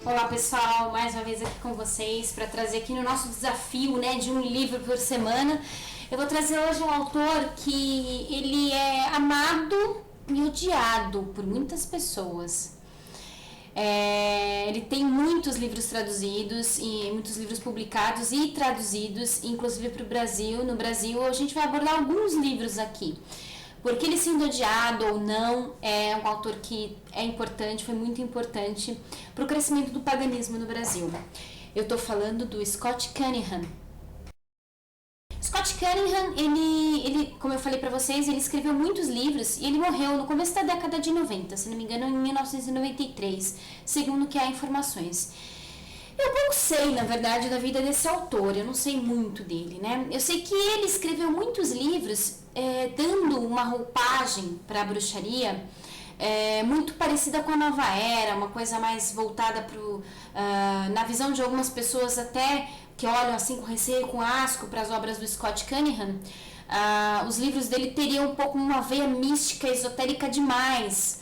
Olá pessoal, mais uma vez aqui com vocês para trazer aqui no nosso desafio, né, de um livro por semana. Eu vou trazer hoje um autor que ele é amado e odiado por muitas pessoas. Ele tem muitos livros traduzidos e muitos livros publicados e traduzidos, inclusive para o Brasil. No Brasil a gente vai abordar alguns livros aqui. Porque ele sendo odiado ou não, é um autor que é importante, foi muito importante para o crescimento do paganismo no Brasil. Eu estou falando do Scott Cunningham. Scott Cunningham, ele, como eu falei para vocês, ele escreveu muitos livros e ele morreu no começo da década de 90, se não me engano, em 1993, segundo que há informações. Eu pouco sei, na verdade, da vida desse autor, eu não sei muito dele, né? Eu sei que ele escreveu muitos livros dando uma roupagem para a bruxaria muito parecida com a Nova Era, uma coisa mais voltada na visão de algumas pessoas até que olham assim com receio, com asco para as obras do Scott Cunningham. Os livros dele teriam um pouco uma veia mística, esotérica demais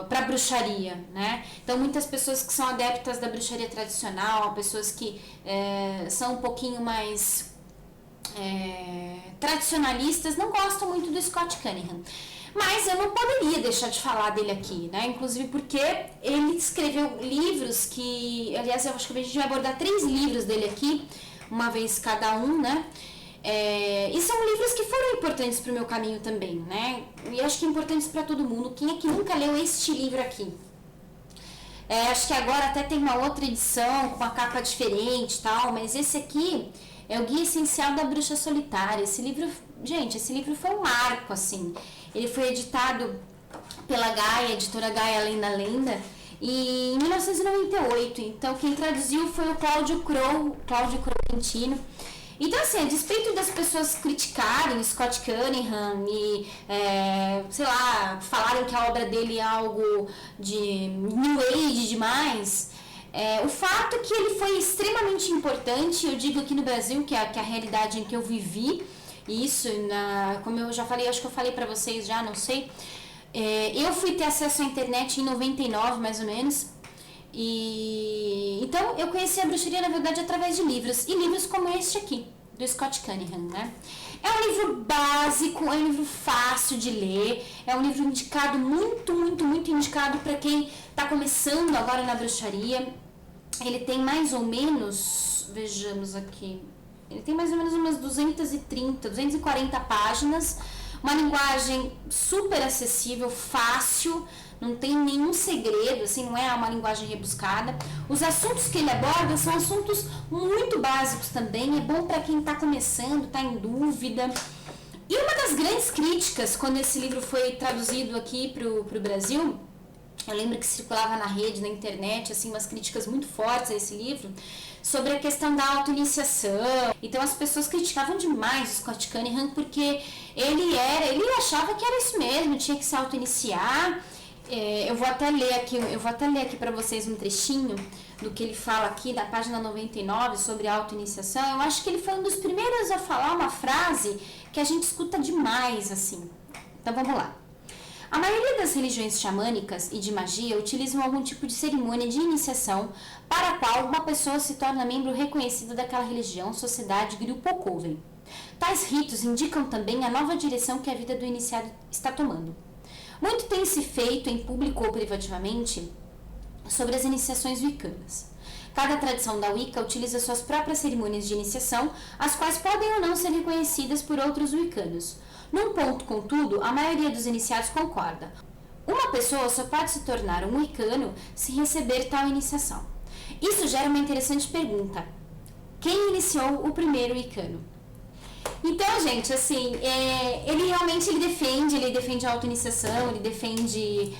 para a bruxaria, né? Então muitas pessoas que são adeptas da bruxaria tradicional, pessoas que são um pouquinho mais tradicionalistas, não gostam muito do Scott Cunningham. Mas eu não poderia deixar de falar dele aqui, né? Inclusive porque ele escreveu livros que, aliás, eu acho que a gente vai abordar 3 livros dele aqui, uma vez cada um, né? E são livros que foram importantes para o meu caminho também, né? E acho que importantes para todo mundo. Quem é que nunca leu este livro aqui? Acho que agora até tem uma outra edição com uma capa diferente e tal, mas esse aqui é o Guia Essencial da Bruxa Solitária. Esse livro, gente, esse livro foi um marco, assim. Ele foi editado pela Gaia, editora Gaia Além da Lenda, em 1998. Então, quem traduziu foi o Cláudio Crow. Então, assim, a despeito das pessoas criticarem Scott Cunningham e, sei lá, falarem que a obra dele é algo de New Age demais, o fato que ele foi extremamente importante, eu digo aqui no Brasil, que é a realidade em que eu vivi, isso, como eu já falei, acho que eu falei pra vocês já, não sei, eu fui ter acesso à internet em 99, mais ou menos. Então eu conheci a bruxaria na verdade através de livros, e livros como este aqui, do Scott Cunningham, né? É um livro básico, é um livro fácil de ler, é um livro indicado, muito indicado para quem está começando agora na bruxaria. Ele tem mais ou menos, vejamos aqui, ele tem mais ou menos umas 240 páginas, uma linguagem super acessível, fácil, não tem nenhum segredo, assim, não é uma linguagem rebuscada. Os assuntos que ele aborda são assuntos muito básicos também, é bom para quem está começando, está em dúvida. E uma das grandes críticas, quando esse livro foi traduzido aqui para o Brasil, eu lembro que circulava na rede, na internet, assim, umas críticas muito fortes a esse livro, sobre a questão da auto-iniciação. Então as pessoas criticavam demais o Scott Cunningham, porque ele achava que era isso mesmo, tinha que se auto-iniciar. Eu vou até ler aqui para vocês um trechinho do que ele fala aqui na página 99 sobre a auto-iniciação. Eu acho que ele foi um dos primeiros a falar uma frase que a gente escuta demais, assim. Então vamos lá. A maioria das religiões xamânicas e de magia utilizam algum tipo de cerimônia de iniciação para a qual uma pessoa se torna membro reconhecido daquela religião, sociedade, grupo ou coven. Tais ritos indicam também a nova direção que a vida do iniciado está tomando. Muito tem se feito em público ou privativamente sobre as iniciações wiccanas. Cada tradição da Wicca utiliza suas próprias cerimônias de iniciação, as quais podem ou não ser reconhecidas por outros wiccanos. Num ponto, contudo, a maioria dos iniciados concorda. Uma pessoa só pode se tornar um wicano se receber tal iniciação. Isso gera uma interessante pergunta. Quem iniciou o primeiro wicano? Então, gente, assim, ele realmente defende a auto-iniciação, ele defende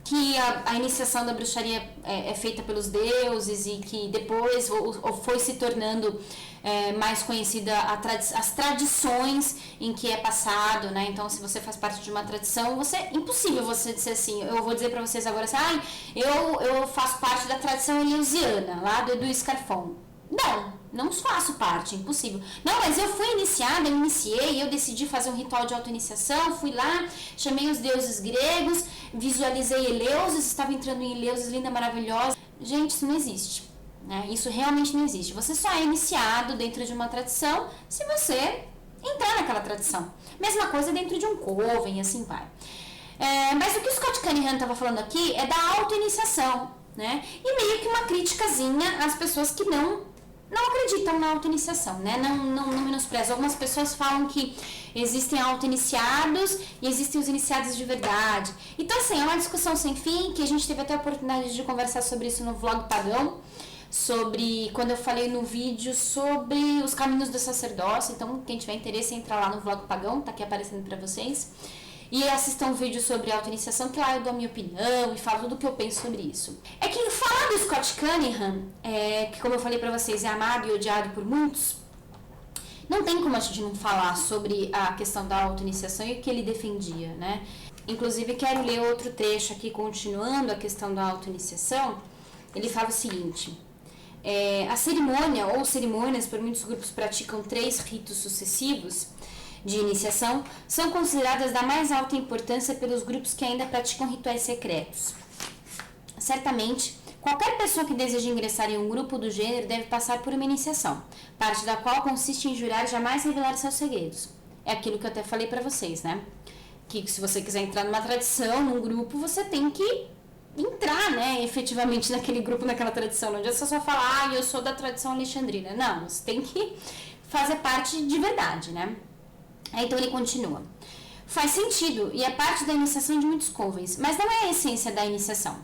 que a iniciação da bruxaria é feita pelos deuses e que depois foi se tornando mais conhecida as tradições em que é passado, né? Então, se você faz parte de uma tradição, impossível você dizer assim, eu vou dizer pra vocês agora assim, eu faço parte da tradição eleusiana, lá do Scarfon. não faço parte, impossível. Não, mas eu fui iniciada, eu iniciei, eu decidi fazer um ritual de auto-iniciação, fui lá, chamei os deuses gregos, visualizei Eleusis, estava entrando em Eleusis, linda, maravilhosa. Gente, isso não existe, né? Isso realmente não existe. Você só é iniciado dentro de uma tradição se você entrar naquela tradição. Mesma coisa dentro de um coven e assim vai. Mas o que o Scott Cunningham estava falando aqui é da auto-iniciação, né? E meio que uma criticazinha às pessoas que não acreditam na auto-iniciação, né? Não menosprezam. Algumas pessoas falam que existem auto-iniciados e existem os iniciados de verdade. Então, assim, é uma discussão sem fim, que a gente teve até a oportunidade de conversar sobre isso no vlog Pagão, quando eu falei no vídeo sobre os caminhos do sacerdócio. Então, quem tiver interesse, entra lá no vlog Pagão, tá aqui aparecendo pra vocês. E assistam um vídeo sobre auto-iniciação, que lá eu dou a minha opinião e falo tudo o que eu penso sobre isso. É que falar do Scott Cunningham, que como eu falei pra vocês, é amado e odiado por muitos, não tem como a gente não falar sobre a questão da auto-iniciação e o que ele defendia, né? Inclusive, quero ler outro trecho aqui, continuando a questão da auto-iniciação. Ele fala o seguinte: a cerimônia ou cerimônias, por muitos grupos praticam 3 ritos sucessivos de iniciação, são consideradas da mais alta importância pelos grupos que ainda praticam rituais secretos. Certamente, qualquer pessoa que deseja ingressar em um grupo do gênero deve passar por uma iniciação, parte da qual consiste em jurar jamais revelar seus segredos. É aquilo que eu até falei pra vocês, né? Que se você quiser entrar numa tradição, num grupo, você tem que entrar, né, efetivamente naquele grupo, naquela tradição. Não adianta só falar, eu sou da tradição alexandrina. Não, você tem que fazer parte de verdade, né? Então ele continua. Faz sentido e é parte da iniciação de muitos covens, mas não é a essência da iniciação.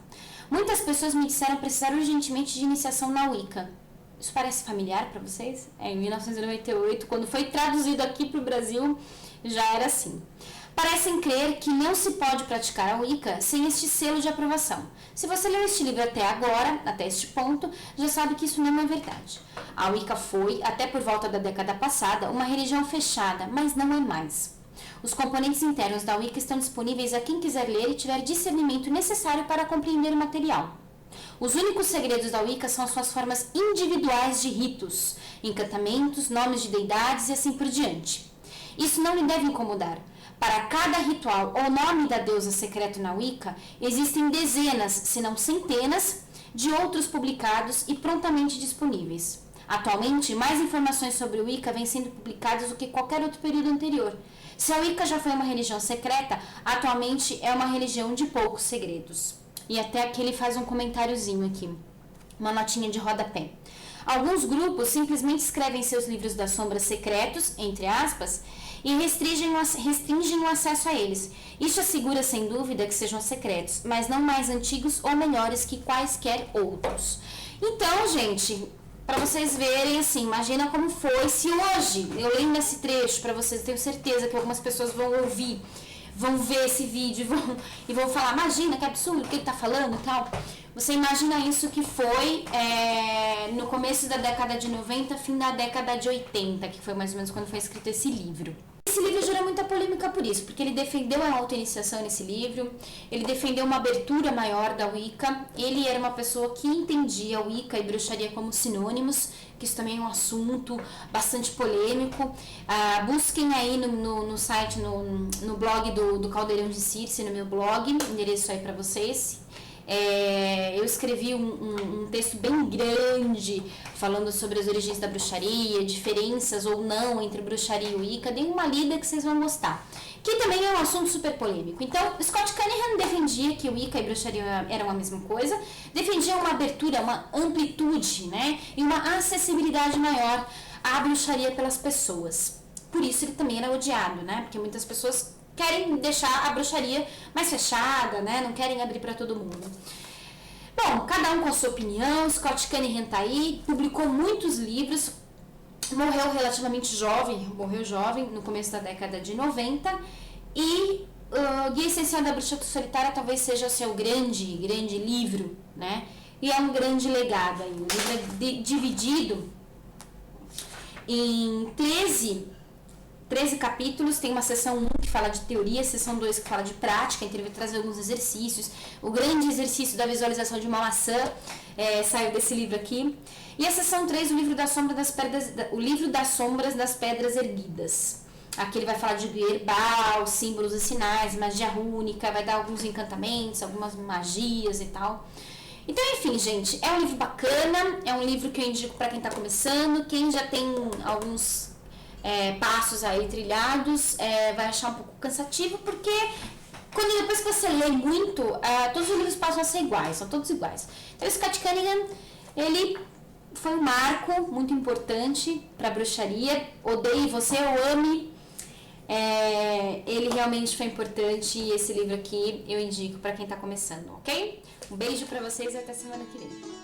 Muitas pessoas me disseram precisar urgentemente de iniciação na Wicca. Isso parece familiar para vocês? Em 1998, quando foi traduzido aqui para o Brasil, já era assim. Parecem crer que não se pode praticar a Wicca sem este selo de aprovação. Se você leu este livro até agora, até este ponto, já sabe que isso não é verdade. A Wicca foi, até por volta da década passada, uma religião fechada, mas não é mais. Os componentes internos da Wicca estão disponíveis a quem quiser ler e tiver discernimento necessário para compreender o material. Os únicos segredos da Wicca são suas formas individuais de ritos, encantamentos, nomes de deidades e assim por diante. Isso não lhe deve incomodar. Para cada ritual ou nome da deusa secreto na Wicca, existem dezenas, se não centenas, de outros publicados e prontamente disponíveis. Atualmente, mais informações sobre o Wicca vêm sendo publicadas do que qualquer outro período anterior. Se a Wicca já foi uma religião secreta, atualmente é uma religião de poucos segredos. E até aqui ele faz um comentáriozinho aqui, uma notinha de rodapé. Alguns grupos simplesmente escrevem seus livros das sombras secretos, entre aspas, e restringem o acesso a eles. Isso assegura, sem dúvida, que sejam secretos, mas não mais antigos ou melhores que quaisquer outros. Então, gente, para vocês verem, assim, imagina como foi se hoje, eu lendo esse trecho para vocês, tenho certeza que algumas pessoas vão ouvir, vão ver esse vídeo e vão falar, imagina que absurdo o que ele está falando e tal. Você imagina isso que foi no começo da década de 90, fim da década de 80, que foi mais ou menos quando foi escrito esse livro. Esse livro gerou muita polêmica por isso, porque ele defendeu a auto-iniciação nesse livro, ele defendeu uma abertura maior da Wicca, ele era uma pessoa que entendia Wicca e bruxaria como sinônimos, que isso também é um assunto bastante polêmico. Busquem aí no site, no blog do Caldeirão de Circe, no meu blog, endereço aí pra vocês. Eu escrevi um texto bem grande falando sobre as origens da bruxaria, diferenças ou não entre bruxaria e Wicca. Deem uma lida que vocês vão gostar, que também é um assunto super polêmico. Então, Scott Cunningham defendia que Wicca e bruxaria eram a mesma coisa, defendia uma abertura, uma amplitude, né, e uma acessibilidade maior à bruxaria pelas pessoas. Por isso ele também era odiado, né, porque muitas pessoas querem deixar a bruxaria mais fechada, né? Não querem abrir para todo mundo. Bom, cada um com a sua opinião. Scott Cunningham tá aí, publicou muitos livros, morreu relativamente jovem, no começo da década de 90, e Guia Essencial da Bruxa Solitária talvez seja o seu grande livro, né? E é um grande legado aí. O livro é dividido em 13 capítulos, tem uma seção 1 que fala de teoria, a sessão 2 que fala de prática, então ele vai trazer alguns exercícios. O grande exercício da visualização de uma maçã saiu desse livro aqui. E a sessão 3, o livro das sombras das pedras erguidas. Aqui ele vai falar de herbal, símbolos e sinais, magia rúnica, vai dar alguns encantamentos, algumas magias e tal. Então, enfim, gente, é um livro bacana, é um livro que eu indico para quem tá começando. Quem já tem alguns passos aí trilhados, vai achar um pouco cansativo, porque depois que você lê muito, todos os livros passam a ser iguais, são todos iguais. Então, o Scott Cunningham, ele foi um marco muito importante para a bruxaria. Odeie você ou ame, ele realmente foi importante, e esse livro aqui eu indico para quem tá começando, ok? Um beijo para vocês e até semana que vem.